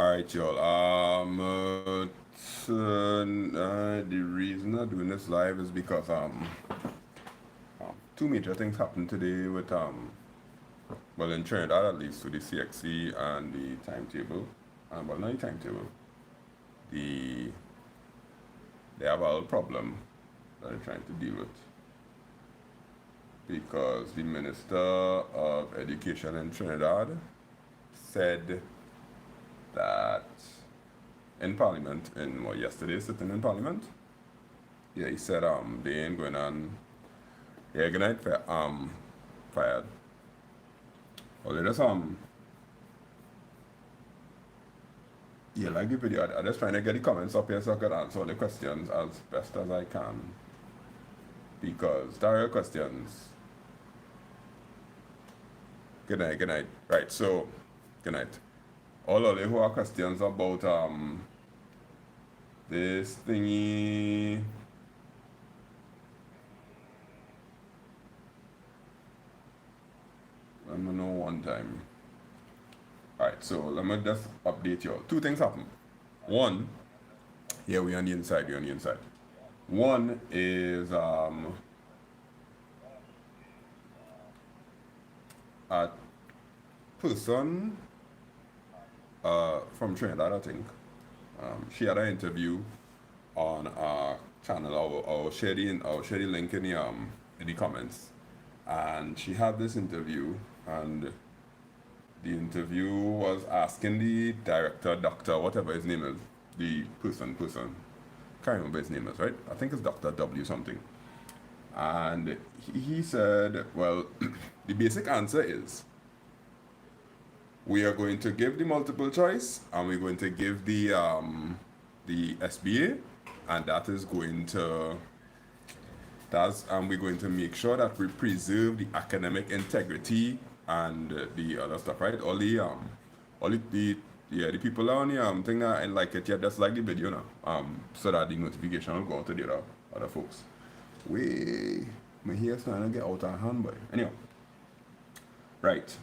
Alright, y'all. The reason I'm doing this live is because two major things happened today with well, in Trinidad at least, with the CXC and the timetable. Well, not the timetable. They have a little problem that they're trying to deal with, because the Minister of Education in Trinidad said that in Parliament, yesterday sitting in Parliament, he said they ain't going on, gonna get fired. Well, they just like the video. I'm just trying to get the comments up here so I can answer all the questions as best as I can, because there are questions. Good night. Right, so good night. All of you who have questions about this thingy. Let me know one time. Alright, so let me just update you all. Two things happen. One, we're on the inside, One is a person from Trinidad, I think. She had an interview on our channel. I'll share the link in the comments. And she had this interview, and the interview was asking the director, doctor, whatever his name is, the person, can't remember his name is, right? I think it's Dr. W something. And he said, well, the basic answer is, we are going to give the multiple choice, and we're going to give the SBA, and that is going to, we're going to make sure that we preserve the academic integrity and the other stuff, right? All the people on the thing that and like it, just like the video now, so that the notification will go out to the other folks. My hair's trying to get out of hand, boy. Anyhow, right.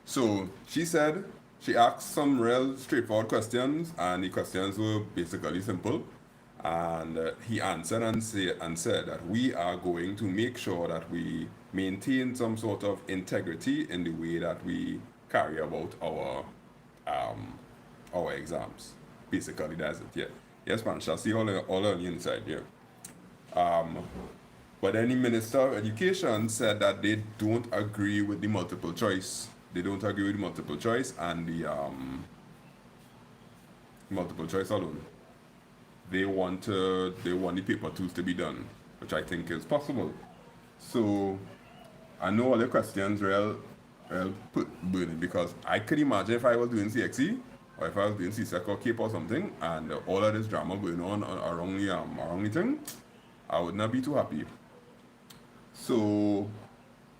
So she said, she asked some real straightforward questions, and the questions were basically simple. And he answered and said that we are going to make sure that we maintain some sort of integrity in the way that we carry about our exams. Basically, that's it. Yes, man. Shall see all on the inside. But then the Minister of Education said that they don't agree with the multiple choice. They don't agree with the multiple choice and the multiple choice alone. They want the paper twos to be done, which I think is possible. So I know all the questions real burning, because I could imagine if I was doing CXC or if I was doing CSEC or CAPE or something, and all of this drama going on around the thing, I would not be too happy. So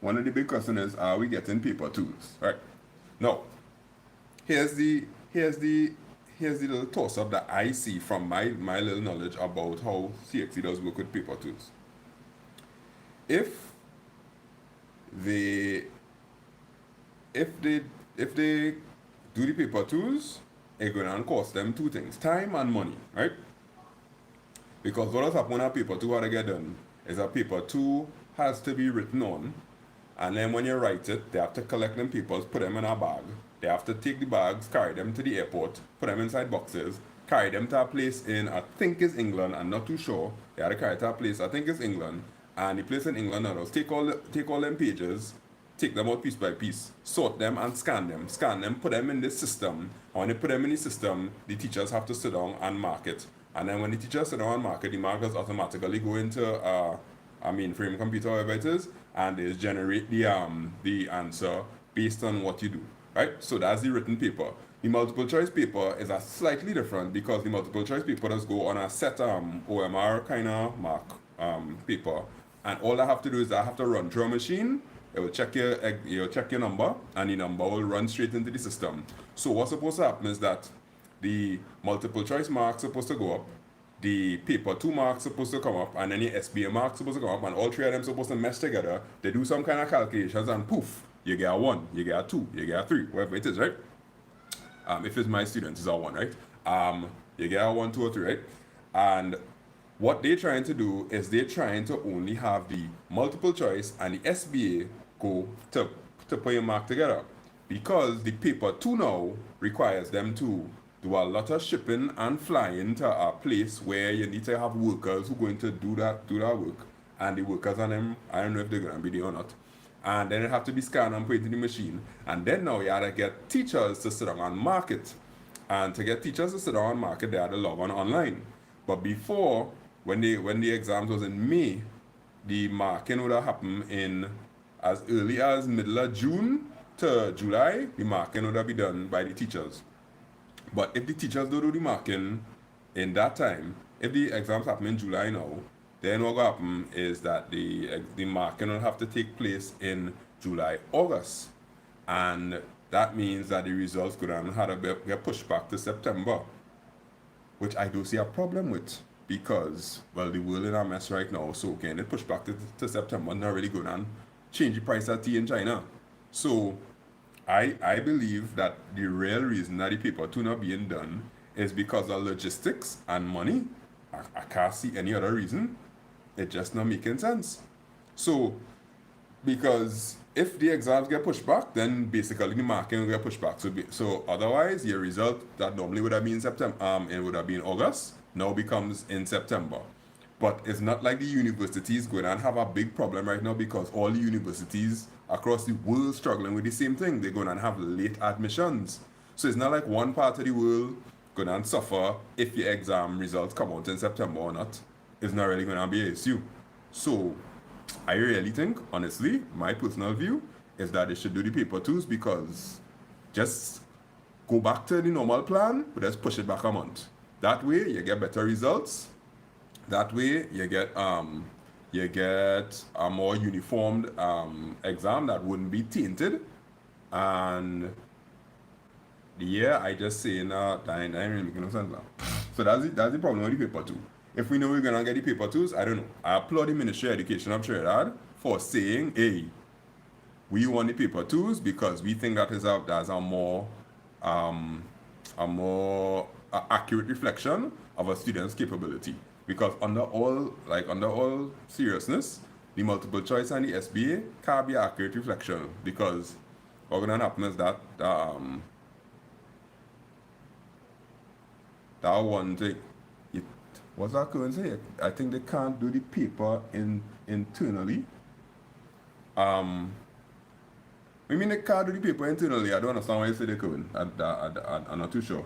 one of the big questions is, are we getting paper twos, right? Now, here's the little toss-up that I see from my little knowledge about how CXC does work with paper twos. If they do the paper twos, it's going to cost them two things: time and money, right? Because what has happened when a paper two had to get done is a paper two has to be written on, and then when you write it, they have to collect them papers, put them in a bag. They have to take the bags, carry them to the airport, put them inside boxes, carry them to a place in, I think it's England, I'm not too sure. They had to carry it to a place, I think it's England. And the place in England now, take all them pages, take them out piece by piece, sort them and scan them, put them in this system. And when they put them in the system, the teachers have to sit down and mark it. And then when the teachers sit down and mark it, the markers automatically go into a mainframe computer, whatever it is, and they generate the answer based on what you do. Right? So that's the written paper. The multiple choice paper is a slightly different, because the multiple choice paper does go on a set OMR kind of mark paper, and all I have to do is I have to run through a machine. It will check your number, and the number will run straight into the system. So what's supposed to happen is that the multiple choice marks supposed to go up, the paper two marks supposed to come up, and then the SBA marks supposed to come up, and all three of them supposed to mesh together. They do some kind of calculations, and poof, you get a 1, you get a 2, you get a 3, whatever it is, right? If it's my students, it's a 1, right? You get a 1, 2, or 3, right? And what they're trying to do is they're trying to only have the multiple choice and the SBA go to put your mark together. Because the paper 2 now requires them to do a lot of shipping and flying to a place where you need to have workers who are going to do that work. And the workers on them, I don't know if they're going to be there or not. And then it have to be scanned and put into the machine. And then now you have to get teachers to sit down and mark it. And to get teachers to sit down and mark it, they had to log on online. But before, when the exams was in May, the marking would have happened in as early as middle of June to July. The marking would have been done by the teachers. But if the teachers don't do the marking in that time, if the exams happen in July now, then what will happen is that the marking will have to take place in July, August. And that means that the results could have get pushed back to September, which I do see a problem with because, well, the world in a mess right now. So again, it pushed back to September, not really going on change the price of tea in China. So I believe that the real reason that the paper 2 not being done is because of logistics and money. I can't see any other reason. It just not making sense. So, because if the exams get pushed back, then basically the marking will get pushed back. So otherwise, your result that normally would have been in September, it would have been August, now becomes in September. But it's not like the universities going to have a big problem right now because all the universities across the world struggling with the same thing. They're going to have late admissions. So it's not like one part of the world going to suffer if your exam results come out in September or not. It's not really going to be an issue. So I really think, honestly, my personal view is that they should do the paper 2s because just go back to the normal plan, but just push it back a month. That way you get better results. That way you get a more uniformed exam that wouldn't be tainted. And yeah, I just say that ain't really making no sense now. So that's the problem with the paper 2. If we know we're gonna get the paper 2s, I don't know. I applaud the Ministry of Education of Trinidad for saying, hey, we want the paper 2s because we think that's a more accurate reflection of a student's capability. Because under all seriousness, the multiple choice and the SBA can't be an accurate reflection because what's gonna happen is that that one thing. What's that going to say? I think they can't do the paper internally. I mean they can't do the paper internally. I don't understand why you say they couldn't. I'm not too sure.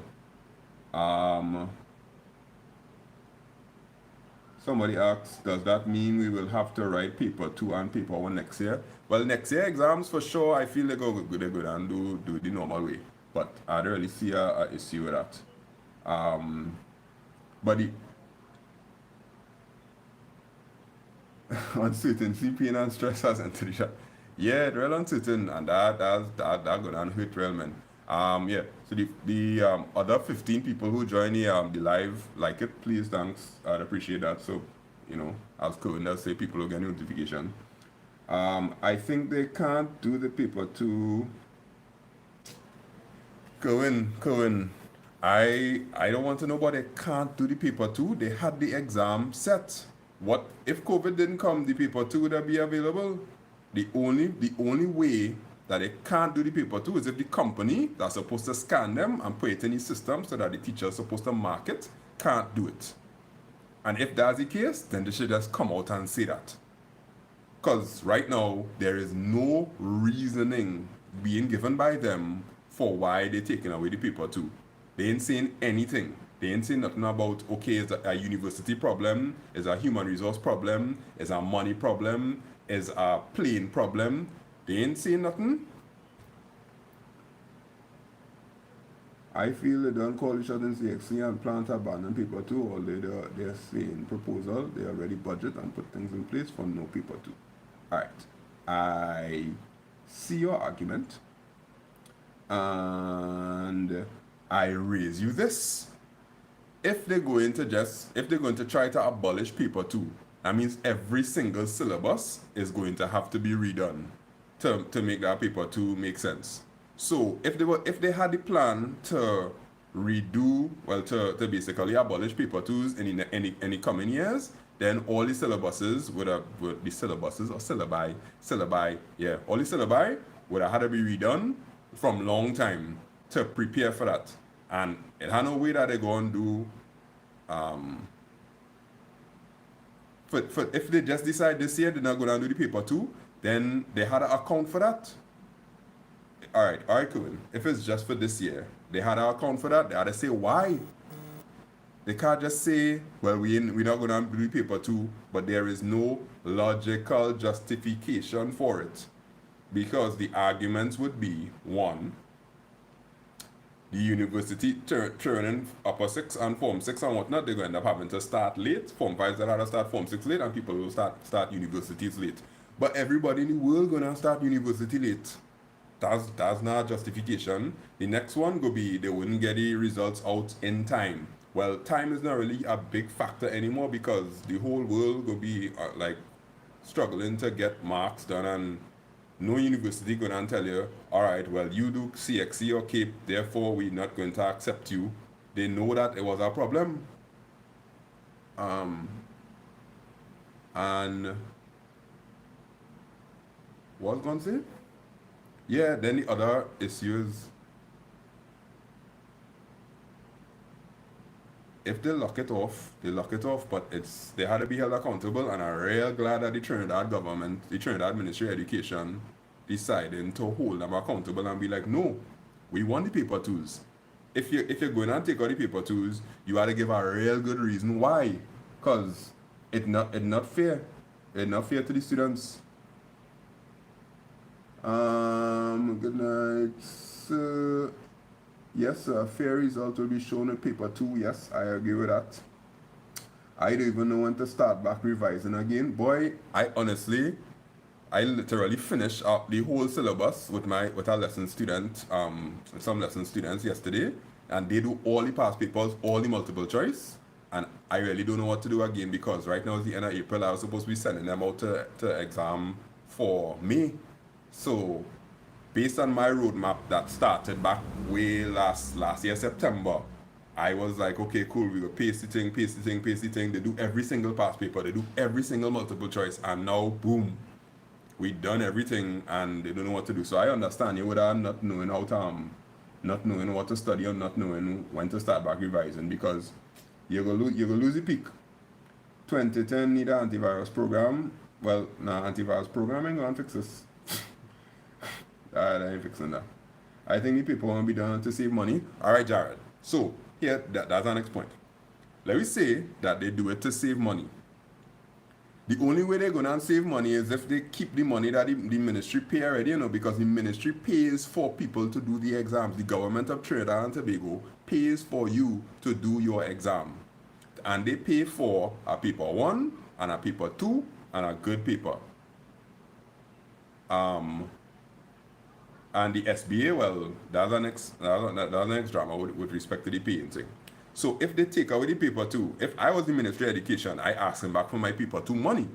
Somebody asks, does that mean we will have to write paper 2 and paper 1 next year? Well, next year exams for sure. I feel they're good and do the normal way. But I don't really see a issue with that. But the uncertainty, pain and stress has entered the shop. Yeah, real uncertain, and that gonna hurt real man. Yeah. So the other 15 people who join the live like it, please, thanks. I'd appreciate that. So, as Cohen does say, people will get notification. I think they can't do the paper 2. Cohen. I don't want to know, but they can't do the paper 2. They had the exam set. What if COVID didn't come? The paper 2 would be available. The only way that they can't do the paper 2 is if the company that's supposed to scan them and put it in the system so that the teacher is supposed to mark it can't do it. And if that's the case, then they should just come out and say that. Because right now there is no reasoning being given by them for why they're taking away the paper 2. They ain't saying anything. They ain't saying nothing about, okay, it's a university problem, it's a human resource problem, it's a money problem, it's a plane problem. They ain't saying nothing. I feel they don't call each other in CXC and plan to abandon paper 2, although they're saying proposal, they already budget and put things in place for no paper 2. Alright, I see your argument, and I raise you this. If they're going to try to abolish paper 2, that means every single syllabus is going to have to be redone to make that paper 2 make sense. So if they had the plan to redo, well, to basically abolish paper twos in any coming years, then all the syllabuses would be syllabuses or syllabi, yeah, all the syllabi would have had to be redone from long time to prepare for that. And it had no way that they go and do for if they just decide this year they're not going to do the paper two, then they had to account for that. All right, cool. If it's just for this year, they had to account for that. They had to say why. They can't just say, well, we're not going to do paper two, but there is no logical justification for it. Because the arguments would be, one, the university turning upper six and form six and whatnot, they're going to end up having to start late. Form fives that had to start form six late, and people will start universities late. But everybody in the world going to start university late. That's not justification. The next one go be they wouldn't get the results out in time. Well, time is not really a big factor anymore because the whole world go be like struggling to get marks done, and no university gonna tell you, all right, well, you do CXC or CAPE, therefore we're not going to accept you. They know that it was a problem. And what was I going to say? Yeah, then the other issues, if they lock it off, they lock it off, but they had to be held accountable, and I'm real glad that the Trinidad government, the Trinidad Ministry of Education, deciding to hold them accountable and be like, no, we want the paper twos. If you're going to take out the paper twos, you had to give a real good reason why, because it's not fair. It's not fair to the students. Good night. So, yes, a fair result will be shown in paper two. Yes, I agree with that. I don't even know when to start back revising again. Boy, I literally finished up the whole syllabus with a lesson student, some lesson students yesterday, and they do all the past papers, all the multiple choice, and I really don't know what to do again because right now is the end of April. I was supposed to be sending them out to exam for May. So, based on my roadmap that started back way last year, September, I was like, okay, cool, we will paste the thing. They do every single past paper, they do every single multiple choice, and now, boom, we done everything, and they don't know what to do. So I understand you would have not knowing not knowing what to study or not knowing when to start back revising because you're gonna lose the peak. 2010 need an antivirus program. Well, antivirus programming gonna fix this. I ain't fixing that. I think the people want to be done to save money. All right, Jared. So here, that's our next point. Let me say that they do it to save money. The only way they're gonna save money is if they keep the money that the ministry pay already, because the ministry pays for people to do the exams. The government of Trinidad and Tobago pays for you to do your exam. And they pay for a paper one and a paper two and a good paper. And the SBA, well, that's the next drama with respect to the paying thing. So if they take away the paper two, if I was the Ministry of Education, I ask them back for my paper two money.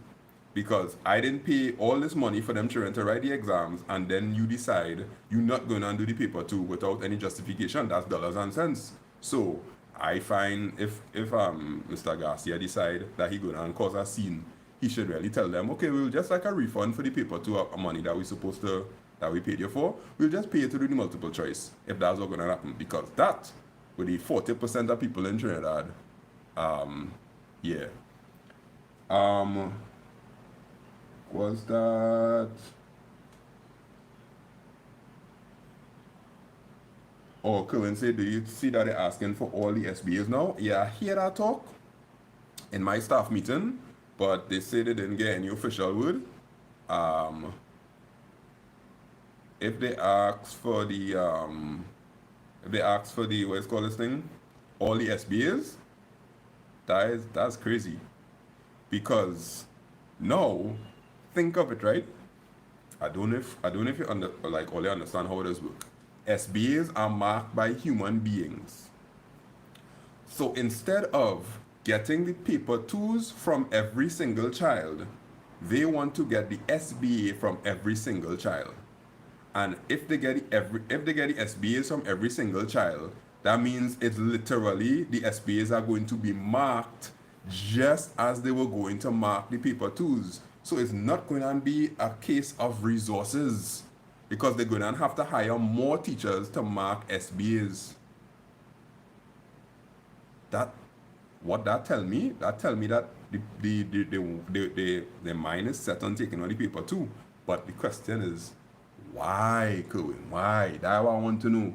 Because I didn't pay all this money for them children to write the exams, and then you decide you're not going to do the paper two without any justification. That's dollars and cents. So I find if Mr. Garcia decide that he's going to cause a scene, he should really tell them, okay, we'll just like a refund for the paper two of money that we paid you for, we'll just pay you to do the multiple choice, if that's what's going to happen. Because that, with the 40% of people in Trinidad, yeah. Was that... Oh, Cohen said, do you see that they're asking for all the SBAs now? Yeah, I hear that talk in my staff meeting, but they say they didn't get any official word. If they ask for the what is called this thing, all the SBAs, that's crazy. Because now, think of it, right? I don't know if you only understand how it does work. SBAs are marked by human beings. So instead of getting the paper twos from every single child, they want to get the SBA from every single child. And if they get the SBAs from every single child, that means it's literally the SBAs are going to be marked just as they were going to mark the paper twos. So it's not going to be a case of resources because they're going to have to hire more teachers to mark SBAs. What that tell me? That tell me that the mind is set on taking on the paper too. But the question is, why, Kerwin? Why? That's what I want to know.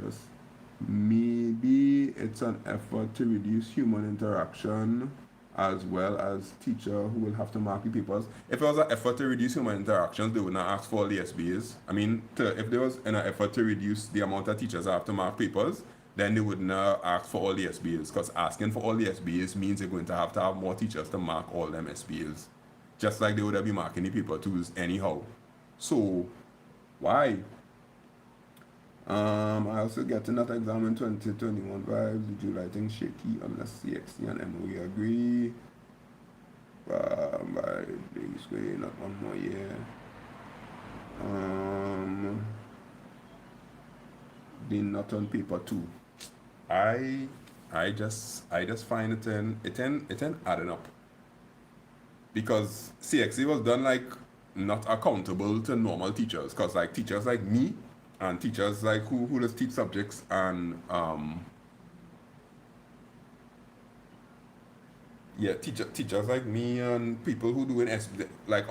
Just maybe it's an effort to reduce human interaction as well as teacher who will have to mark the papers. If it was an effort to reduce human interactions, they would not ask for all the SBAs. I mean, if there was an effort to reduce the amount of teachers that have to mark papers, then they would not ask for all the SBAs, because asking for all the SBAs means they're going to have more teachers to mark all them SBAs. Just like they would have been marking the paper twos anyhow. So, why? I also get another exam in 2021 vibes. Did you writing shaky unless CXC and MOE agree? By basically not one more year. The not on paper too. I just find it in adding up. Because CXC was done like not accountable to normal teachers. Cause like teachers like me and teachers like who just teach subjects and teachers like me and people who do an SBA, like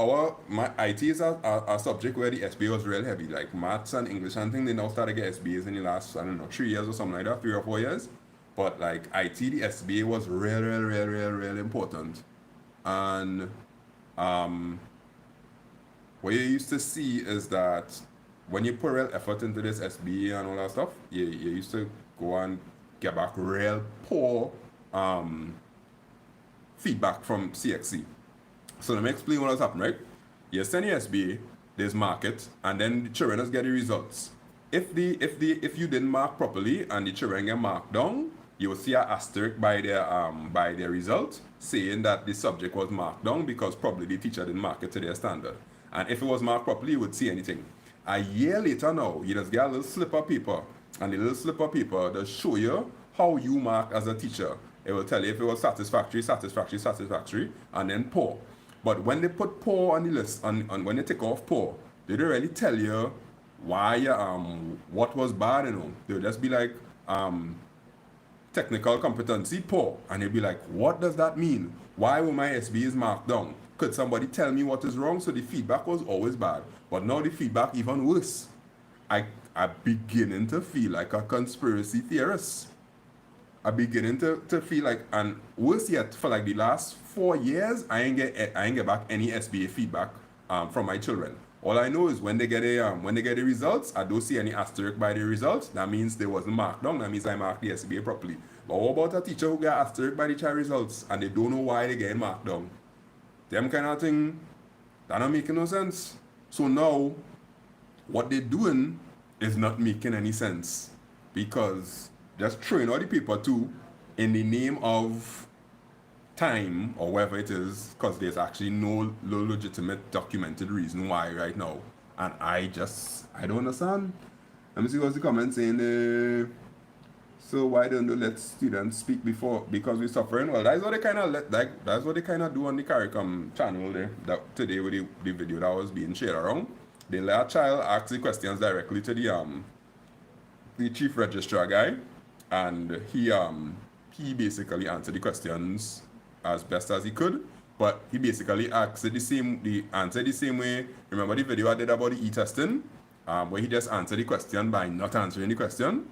my IT is a subject where the SBA was real heavy, like maths and English and things. They now started to get SBAs in the last, I don't know, 3 years or something like that, 3 or 4 years. But like IT, the SBA was real important. And what you used to see is that when you put real effort into this SBA and all that stuff, you used to go and get back real poor feedback from CXC. So let me explain what has happened, right? You send the SBA, there's market, and then the children just get the results. If you didn't mark properly and the children get marked down, you will see an asterisk by their result saying that the subject was marked down because probably the teacher didn't mark it to their standard. And if it was marked properly, you would see anything. A year later now, you just get a little slip of paper, and the little slip of paper does show you how you mark as a teacher. It will tell you if it was satisfactory, and then poor. But when they put poor on the list, and when they take off poor, they don't really tell you why what was bad, you know. They'll just be like technical competency poor, and you'll be like, what does that mean? Why were my SBAs marked down? Could somebody tell me what is wrong? So the feedback was always bad, but now the feedback even worse. I'm beginning to feel like a conspiracy theorist. I'm beginning to feel like, and worse yet, for like the last 4 years, I ain't get back any SBA feedback from my children. All I know is when they get the results, I don't see any asterisk by the results. That means they wasn't marked down. That means I marked the SBA properly. But what about a teacher who get asterisk by the child results and they don't know why they get marked down? Them kind of thing, that not making no sense. So now, what they're doing is not making any sense, because just throwing all the paper too in the name of time or whatever it is, because there's actually no legitimate documented reason why right now. And I don't understand. Let me see what's the comment saying. So why don't you let students speak before? Because we're suffering. Well, that's what they kind of that's what they kind of do on the CARICOM channel there. That today with the video that was being shared around, they let a child ask the questions directly to the chief registrar guy, and he basically answered the questions as best as he could. But he basically answered the same way. Remember the video I did about the e-testing, where he just answered the question by not answering the question.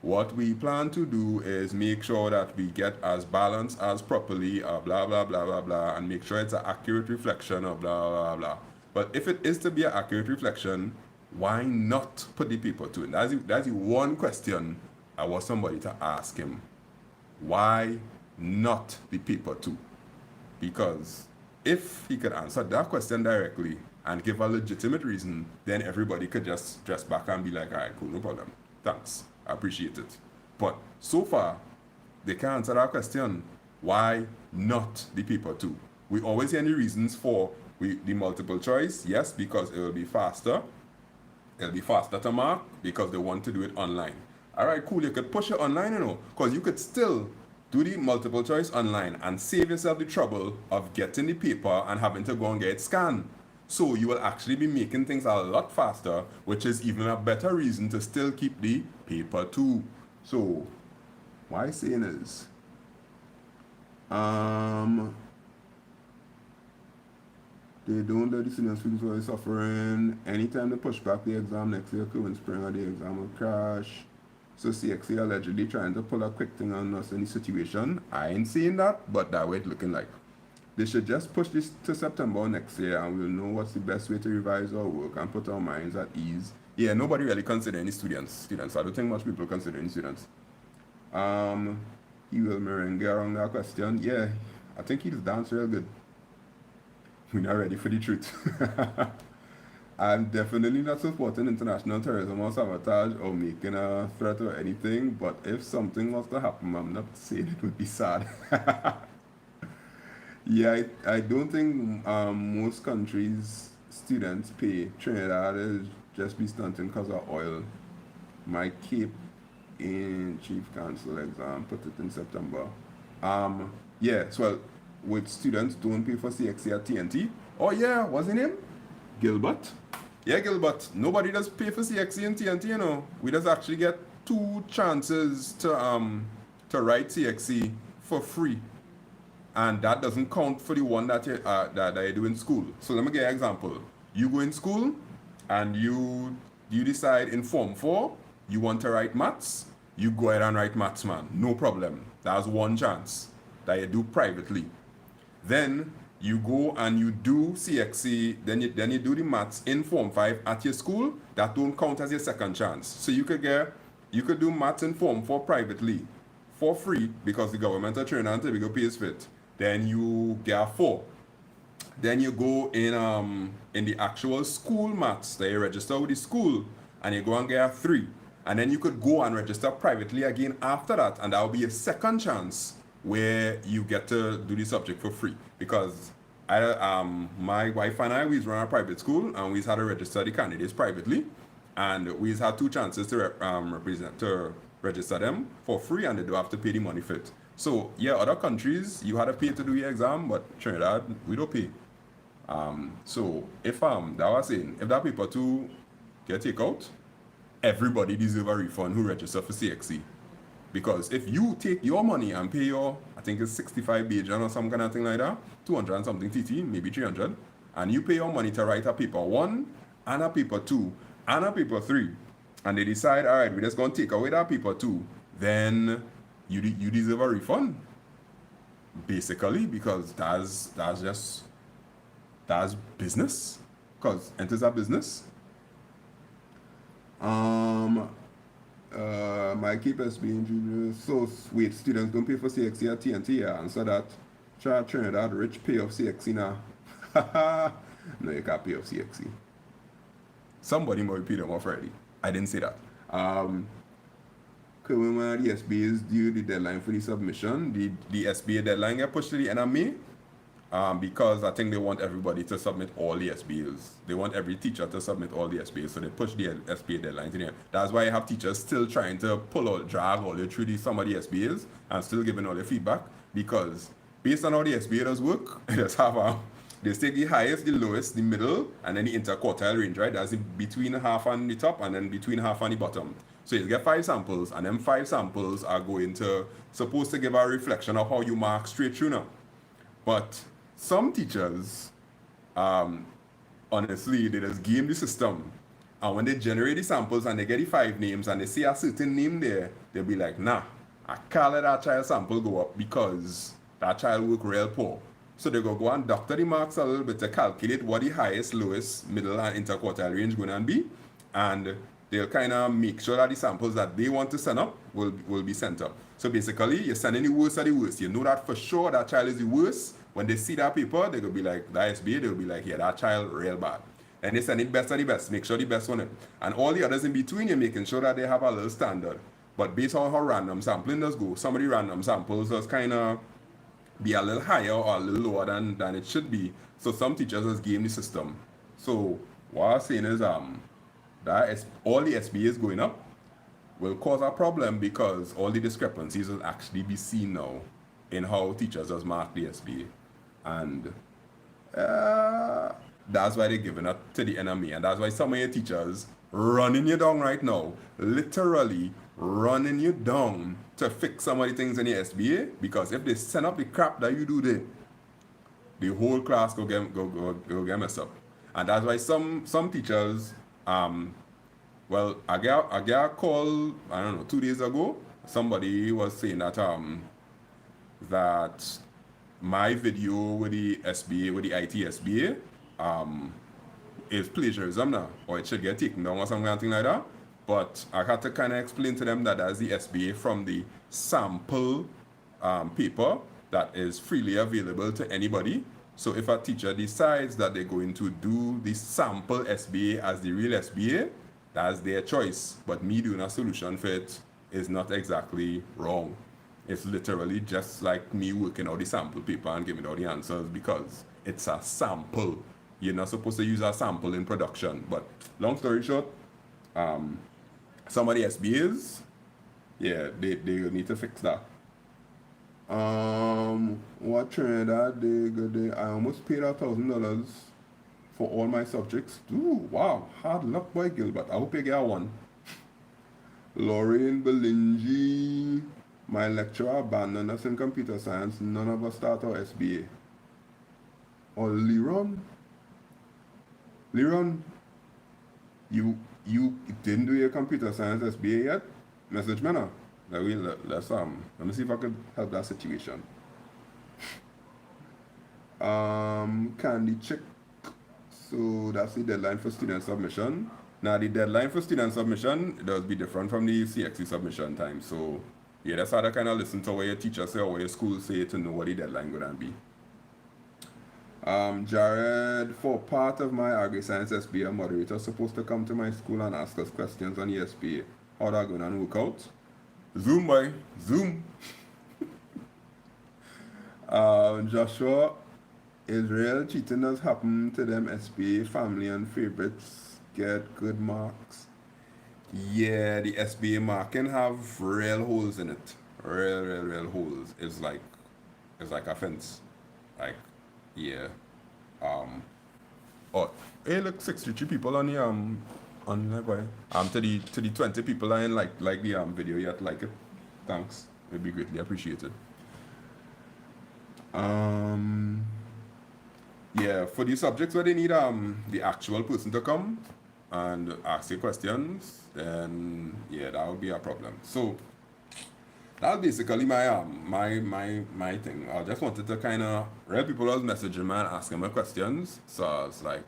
What we plan to do is make sure that we get as balanced as properly, blah, blah, blah, blah, blah, and make sure it's an accurate reflection of blah, blah, blah. But if it is to be an accurate reflection, why not put the paper to it? That's the one question I want somebody to ask him. Why not the paper two? Because if he could answer that question directly and give a legitimate reason, then everybody could just dress back and be like, all right, cool, no problem. Thanks. I appreciate it. But so far, they can't answer that question. Why not the paper 2? We always hear the reasons for the multiple choice. Yes, because it will be faster. It'll be faster to mark because they want to do it online. All right, cool. You could push it online, because you could still do the multiple choice online and save yourself the trouble of getting the paper and having to go and get it scanned. So you will actually be making things a lot faster, which is even a better reason to still keep the paper 2. So, why saying is, they don't let the students feel so suffering. Anytime they push back the exam next year, in spring or the exam will crash. So CXC allegedly trying to pull a quick thing on us in the situation. I ain't saying that, but that way it's looking like. They should just push this to September next year and we'll know what's the best way to revise our work and put our minds at ease. Yeah, nobody really consider any students. I don't think much people consider any students. He will merengue around that question. Yeah, I think he's danced real good. We're not ready for the truth. I'm definitely not supporting international terrorism or sabotage or making a threat or anything, but if something was to happen, I'm not saying it would be sad. Yeah, I don't think most countries' students pay. Trinidad is just be stunting because of oil. My Cape in Chief Council exam, put it in September. Yeah, so with students don't pay for CXC at TNT. Oh yeah, wasn't him? Gilbert? Yeah, Gilbert. Nobody does pay for CXC and TNT, We just actually get 2 chances to write CXC for free. And that doesn't count for the one that you do in school. So let me give you an example. You go in school and you decide in Form 4 you want to write maths. You go ahead and write maths, man. No problem. That's 1 chance that you do privately. Then you go and you do CXC, then you do the maths in Form 5 at your school. That don't count as your second chance. So you could do maths in Form 4 privately for free because the government of Trinidad and Tobago pays for it. Then you get a 4. Then you go in the actual school maths that you register with the school and you go and get a 3. And then you could go and register privately again after that, and that will be a second chance where you get to do the subject for free. Because my wife and I, we run a private school and we had to register the candidates privately, and we had 2 chances to register them for free, and they do have to pay the money for it. So yeah, other countries you had to pay to do your exam, but Trinidad we don't pay. So if that was saying, if that paper 2 get take out, everybody deserve a refund who register for CXC. Because if you take your money and pay your, I think it's 65 Bajan or some kind of thing like that, 200 and something TT, maybe 300, and you pay your money to write a paper 1 and a paper 2 and a paper 3, and they decide, all right, we're just going to take away that paper 2, then you deserve a refund. Basically, because that's business. Because it is a business. My Cape SBA, so wait, students don't pay for CXC at TNT, yeah, and so that Trinidad rich pay off CXC now. No, you can't pay off CXC. Somebody might pay them off already. I didn't say that. When the SBAs due the deadline for the submission, the SBA deadline get pushed to the end of May. Because I think they want everybody to submit all the SBAs. They want every teacher to submit all the SBAs, so they push the SBA deadline to the end. That's why you have teachers still trying to drag all the way through some of the SBAs and still giving all the feedback, because based on how the SBA does work, they just have they take the highest, the lowest, the middle, and then the interquartile range, right? That's between half on the top and then between half on the bottom. So you get 5 samples, and then 5 samples are supposed to give a reflection of how you mark straight through now. But some teachers, honestly, they just game the system. And when they generate the samples and they get the 5 names and they see a certain name there, they'll be like, nah, I can't let that child sample go up because that child work real poor. So they go and doctor the marks a little bit to calculate what the highest, lowest, middle, and interquartile range going to be. And they'll kind of make sure that the samples that they want to send up will be sent up. So basically, you're sending the worst of the worst. You know that for sure that child is the worst. When they see that paper, they're going to be like, the SBA, they'll be like, yeah, that child real bad. And they send it best of the best. Make sure the best one. And all the others in between, you're making sure that they have a little standard. But based on how random sampling does go, some of the random samples does kind of be a little higher or a little lower than it should be. So some teachers just game the system. So what I'm saying is all the SBAs going up will cause a problem because all the discrepancies will actually be seen now in how teachers just mark the SBA. And that's why they're giving it to the enemy. And that's why some of your teachers running you down right now, literally running you down to fix some of the things in the SBA. Because if they send up the crap that you do there, the whole class go get messed up. And that's why some teachers, well, I got a call, I don't know, 2 days ago. Somebody was saying that my video with the SBA, with the IT SBA, is plagiarism now, or it should get taken down or something like that. But I had to kind of explain to them that that's the SBA from the sample paper that is freely available to anybody. So if a teacher decides that they're going to do the sample SBA as the real SBA, that's their choice. But me doing a solution for it is not exactly wrong. It's literally just like me working out the sample paper and giving out the answers because it's a sample. You're not supposed to use a sample in production. But long story short, some of the SBAs, yeah, they need to fix that. What Trinidad I almost paid $1,000 for all my subjects. Ooh, wow, hard luck, boy, Gilbert. I hope you get one. Lorraine Belingi, my lecturer abandoned us in computer science. None of us start our SBA. Or Leron, you didn't do your computer science SBA yet? Message me now. Let me see if I could help that situation. Candy Chick. So that's the deadline for student submission. Now the deadline for student submission does be different from the CXC submission time. So yeah, that's how to kind of listen to what your teacher say or what your school say to know what the deadline gonna be. Jared, for part of my agri-science SBA, moderator supposed to come to my school and ask us questions on the SBA. How that gonna work out? Zoom, boy. Zoom. Joshua, Israel cheating does happen to them SBA family and favorites get good marks. Yeah, the SBA marking have real holes in it. Real holes. It's like a fence. Like, yeah. Oh, hey, look, 63 people on the on that way. To the 20 people that in like the video yet like it. Thanks. It'd be greatly appreciated. Yeah, for these subjects where they need the actual person to come and ask you questions, then yeah, that would be a problem. So that's basically my my thing. I just wanted to kind of real people was messaging me and asking me questions. So I was like,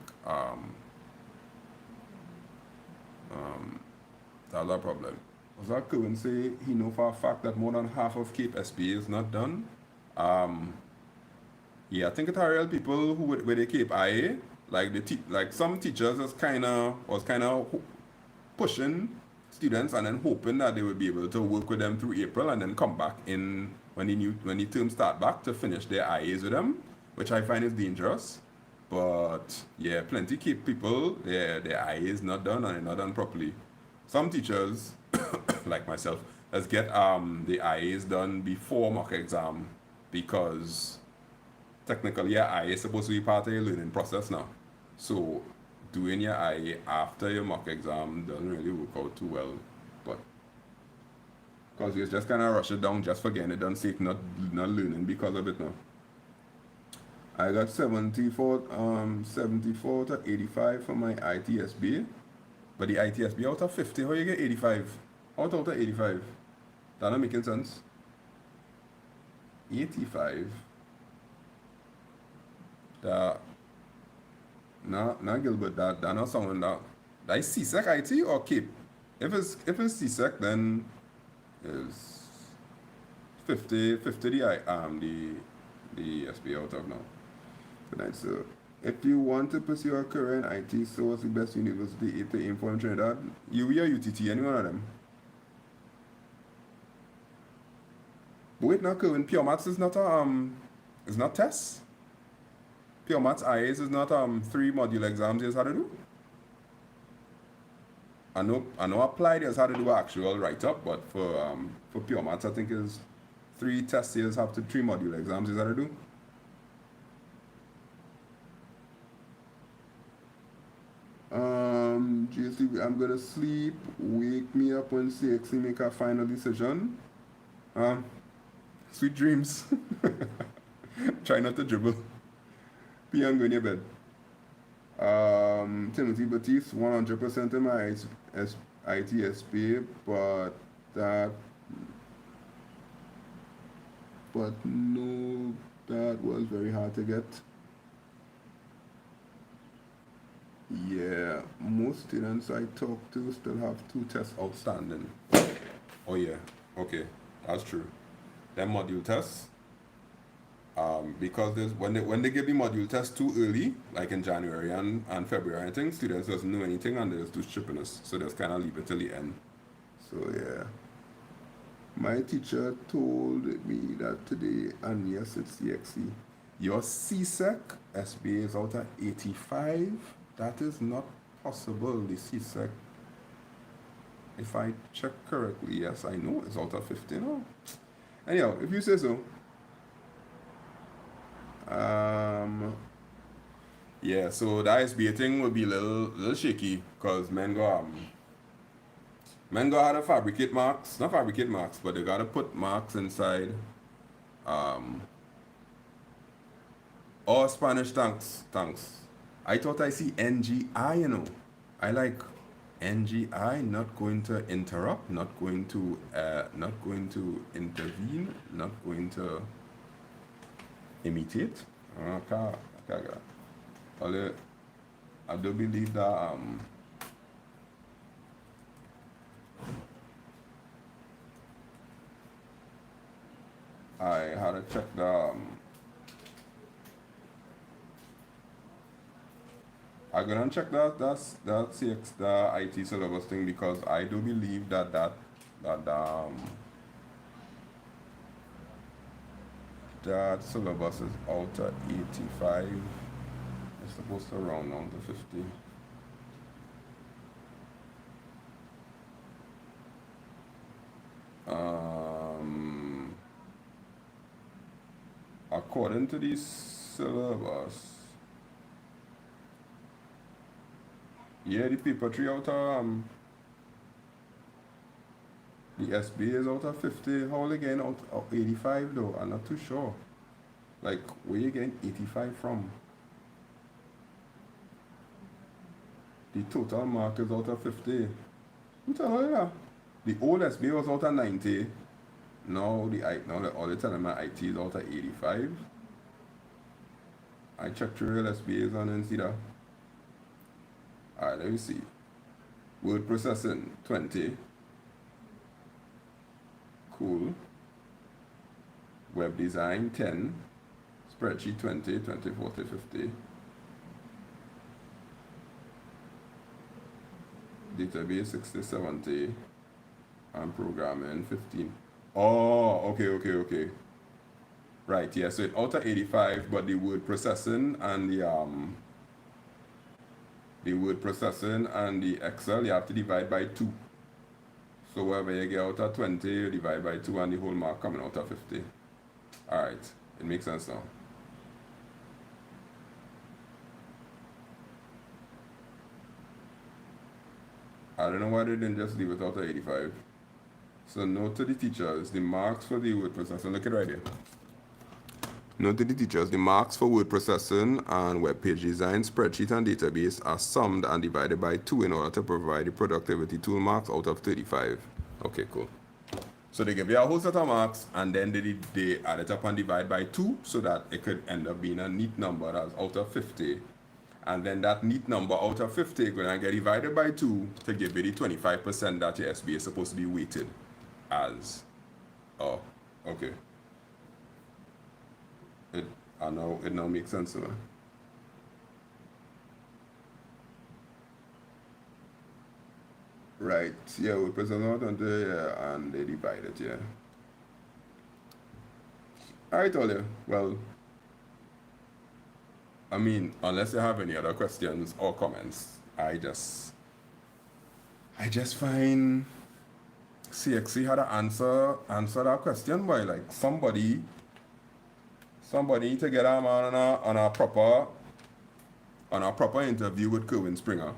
that's a problem. Was that Cohen say he know for a fact that more than half of Cape SBA is not done? Yeah, I think it's real people who with the Cape IA, like some teachers was kind of pushing students and then hoping that they would be able to work with them through April and then come back in when the term start back to finish their IAs with them, which I find is dangerous. But yeah, plenty Cape people, their IA is not done and they're not done properly. Some teachers, like myself, let's get the IAs done before mock exam because technically your IA is supposed to be part of your learning process now. So doing your IA after your mock exam doesn't really work out too well, but because you just kind of rush it down just for getting it done, sake not learning because of it now. I got 74 to 85 for my ITSB, but the ITSB out of 50, how you get 85? Out of 85? That not making sense. 85. That not Gilbert, that not someone that is CSEC IT or Cape. If it's CSEC, then is 50 the SBA out of now. Tonight, so if you want to pursue a career in IT, so what's the best university to aim for in Trinidad? UWI or UTT, any one of them? But wait, now, Kerwin, pure maths is not a It's not tests. Pure Maths IAs is not 3 module exams you had to do. I know applied you had to do actual write-up, but for Pure Maths I think is 3 test years have to 3 module exams you had to do. GCSE, I'm gonna sleep. Wake me up when CXC make a final decision. Sweet dreams. Try not to dribble. PM going to bed. Timothy Batiste, 100% in my ITSP, but no, that was very hard to get. Yeah, most students I talk to still have 2 tests outstanding. Oh yeah, okay, that's true. Them module tests, because there's when they give the module test too early, like in January and February, I think students doesn't know anything and they just do stripping us, so they just kind of leave it till the end. So yeah, my teacher told me that today, and yes, it's CXC. Your CSEC SBA is out at 85. That is not possible. The CSEC, if I check correctly, yes, I know it's out of 50 now. Anyhow, if you say so. Yeah, so the SBA thing will be a little shaky because men go how to fabricate marks, not fabricate marks, but they gotta put marks inside all Spanish tanks. I thought I see NGI, you know. I like NGI, not going to interrupt, not going to intervene, not going to imitate. I do believe that I had to check the I'm gonna check that CX the IT syllabus thing, because I do believe that syllabus is out at 85. It's supposed to round down to 50. According to the syllabus, yeah, the paper 3 out of the SBA is out of 50. How they getting out of 85 though? I'm not too sure. Like, where you getting 85 from? The total mark is out of 50. What the hell, yeah? The old SBA was out of 90. Now all the telling my IT is out of 85. I checked through real SBAs and then see that. Alright, let me see. Word processing 20. Cool. Web design 10. Spreadsheet 20, 20, 40, 50. Database 60, 70. And programming 15. Oh, okay. Right, yeah, so it's out of 85, but the word processing and the Excel, you have to divide by 2. So wherever you get out of 20, you divide by 2 and the whole mark coming out of 50. Alright, it makes sense now. I don't know why they didn't just leave it out of 85. So note to the teachers, the marks for the word processing, look at it right here. Note to the teachers, the marks for word processing and web page design, spreadsheet and database are summed and divided by 2 in order to provide the productivity tool marks out of 35. Okay, cool. So they give you a whole set of marks and then they add it up and divide by 2 so that it could end up being a neat number that's out of 50. And then that neat number out of 50 is going to get divided by 2 to give you the 25% that your SBA is supposed to be weighted as. Oh, okay. It now makes sense to me. Right, yeah, we present out on the, and they divide it, yeah. Alright, all you. Well, I mean, unless you have any other questions or comments, I just find CXC had to answer that question by like somebody need to get a man on a proper interview with Kerwin Springer,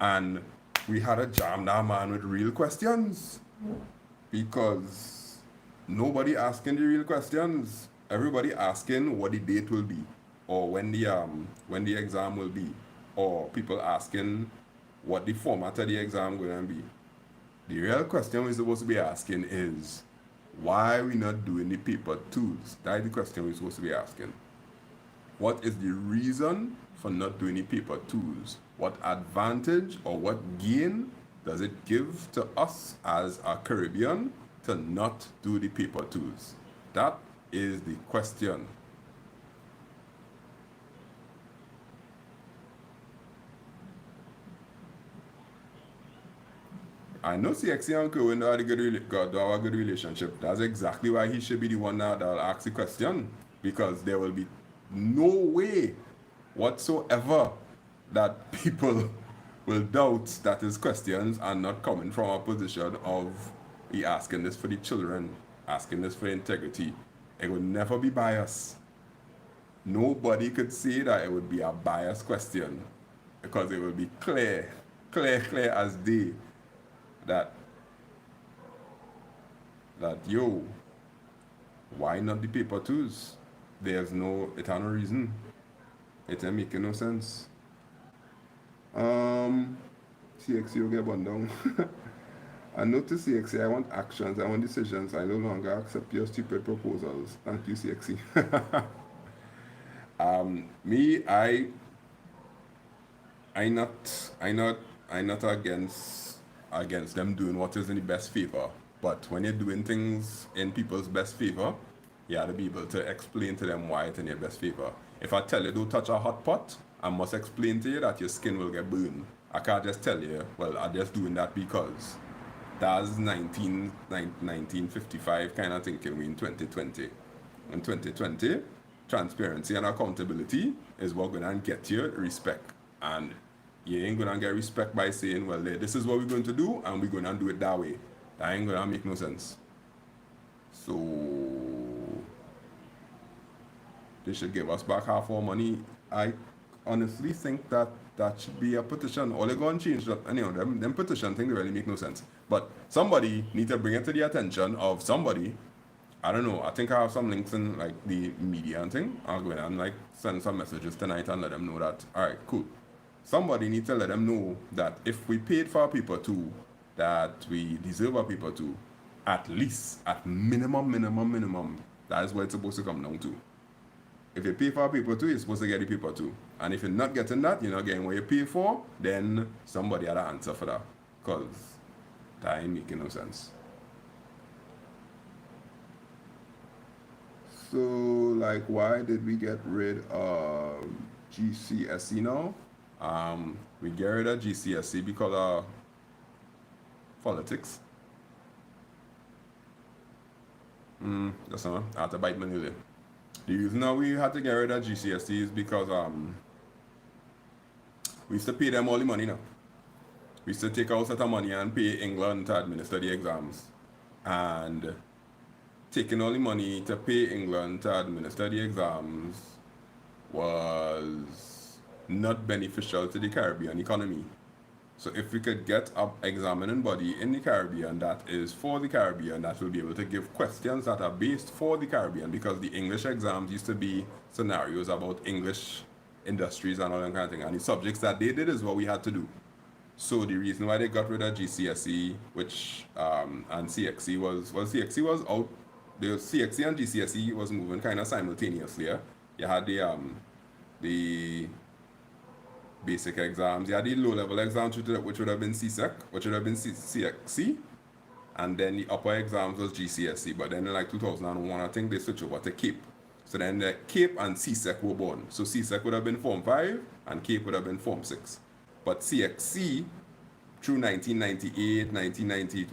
and we had to jam that man with real questions, because nobody asking the real questions. Everybody asking what the date will be, or when the exam will be, or people asking what the format of the exam going to be. The real question we're supposed to be asking is, why are we not doing the paper twos? That's the question we're supposed to be asking. What is the reason for not doing the paper twos? What advantage or what gain does it give to us as a Caribbean to not do the paper twos? That is the question. I know CXC and Kerwin have a good relationship. That's exactly why he should be the one that'll ask the question, because there will be no way whatsoever that people will doubt that his questions are not coming from a position of he asking this for the children, asking this for integrity. It would never be biased. Nobody could say that it would be a biased question, because it will be clear as day that yo, why not the paper twos? There's no eternal reason. It ain't making no sense. CXC will get one down. I notice CXC, I want actions, I want decisions. I no longer accept your stupid proposals. Thank you, CXC. Me, I not against them doing what is in the best favor. But when you're doing things in people's best favor, you have to be able to explain to them why it's in your best favor. If I tell you don't touch a hot pot, I must explain to you that your skin will get burned. I can't just tell you, well, I'm just doing that because. That's 1955 kind of thinking we in 2020. In 2020, transparency and accountability is what going to get you respect. And you ain't going to get respect by saying, well, this is what we're going to do, and we're going to do it that way. That ain't going to make no sense. So, they should give us back half our money. I honestly think that should be a petition. All they're going to change that, and them petition thing really make no sense. But somebody need to bring it to the attention of somebody. I don't know. I think I have some links in like the media and thing. I'll go in and like send some messages tonight and let them know that, all right, cool. Somebody needs to let them know that if we paid for our paper two, that we deserve our paper two, at least, at minimum, that is what it's supposed to come down to. If you pay for a paper two, you're supposed to get the paper two. And if you're not getting that, you're not getting what you pay for, then somebody had to answer for that. Because that ain't making no sense. So, like, why did we get rid of GCSE now? We get rid of GCSE because of politics. That's not. I have to bite my nail. The reason now we had to get rid of GCSE is because we used to pay them all the money now. We used to take out set of money and pay England to administer the exams. And taking all the money to pay England to administer the exams was not beneficial to the Caribbean economy. So if we could get an examining body in the Caribbean that is for the Caribbean, that will be able to give questions that are based for the Caribbean, because the English exams used to be scenarios about English industries and all that kind of thing. And the subjects that they did is what we had to do. So the reason why they got rid of GCSE, which and CXC was, well, CXC was out. The CXC and GCSE was moving kind of simultaneously. Yeah? You had the basic exams. You had the low-level exams, which would have been CSEC, which would have been CXC, and then the upper exams was GCSE. But then in like 2001, I think they switched over to CAPE. So then the CAPE and CSEC were born. So CSEC would have been Form 5, and CAPE would have been Form 6. But CXC, through 1998, 1990,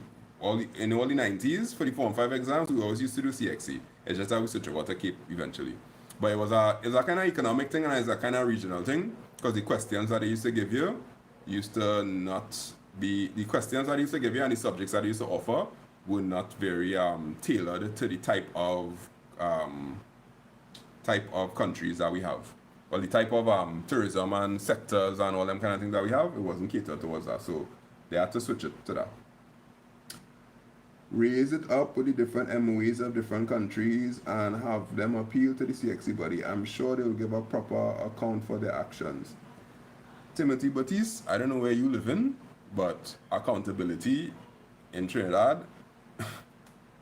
in all the 90s, for the Form 5 exams, we always used to do CXC. It's just that we switched over to CAPE eventually. But it's a kind of economic thing and it's a kind of regional thing because the questions that they used to give you used to not be the questions that they used to give you and the subjects that they used to offer were not very tailored to the type of countries that we have. Well, the type of tourism and sectors and all them kind of things that we have, it wasn't catered towards that. So they had to switch it to that. Raise it up with the different MOAs of different countries and have them appeal to the CXC body. I'm sure they'll give a proper account for their actions. Timothy Batiste, I don't know where you live in, but accountability in Trinidad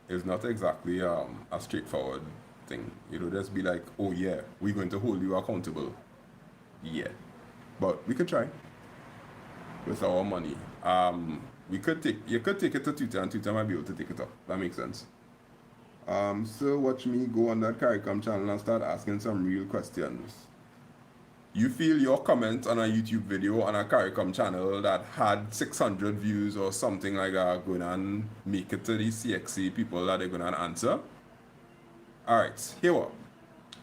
is not exactly a straightforward thing. You know, just be like, oh yeah, we're going to hold you accountable. Yeah. But we could try with our money. You could take it to Twitter and Twitter might be able to take it up. That makes sense. So watch me go on that CARICOM channel and start asking some real questions. You feel your comment on a YouTube video on a CARICOM channel that had 600 views or something like that going and make it to the CXC people that they're going to answer? Alright, here what?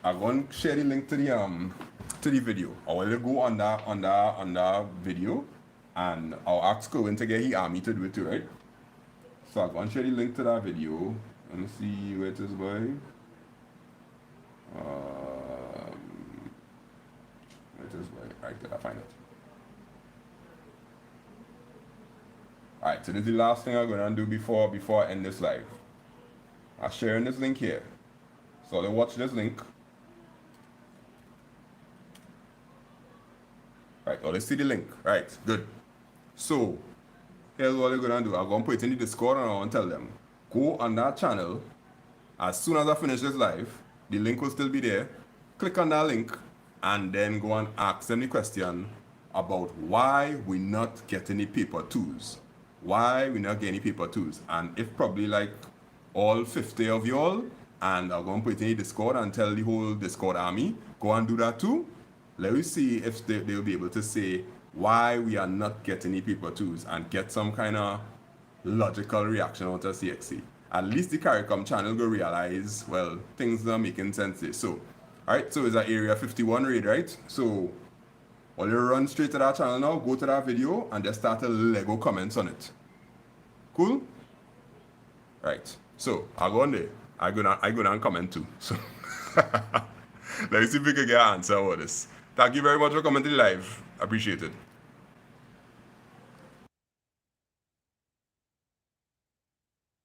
I'm going to share the link to the video. I will go on that video and I'll ask Cohen to get his army to do it too, right? So I'm going to share the link to that video. Let me see where it is, boy. Right, did I find it? Alright, so this is the last thing I'm going to do before I end this live. I'm sharing this link here. So let's watch this link. Right, oh, let's see the link. Right, good. So, here's what we're going to do. I'm going to put it in the Discord and I'm going to tell them, go on that channel. As soon as I finish this live, the link will still be there. Click on that link and then go and ask them the question about why we're not getting the paper twos. Why we're not getting the paper twos. And if probably like all 50 of y'all, and I'm going to put it in the Discord and tell the whole Discord army, go and do that too. Let me see if they'll be able to say why we are not getting the paper twos and get some kind of logical reaction out of CXC. At least the CARICOM channel will realize, well, things are making sense there. So, alright, so it's an Area 51 raid, right? So, while you run straight to that channel now, go to that video and just start a Lego comments on it. Cool? Right, so I'll go on there. I go down and comment too. So, let me see if we can get an answer about this. Thank you very much for commenting live. Appreciate it.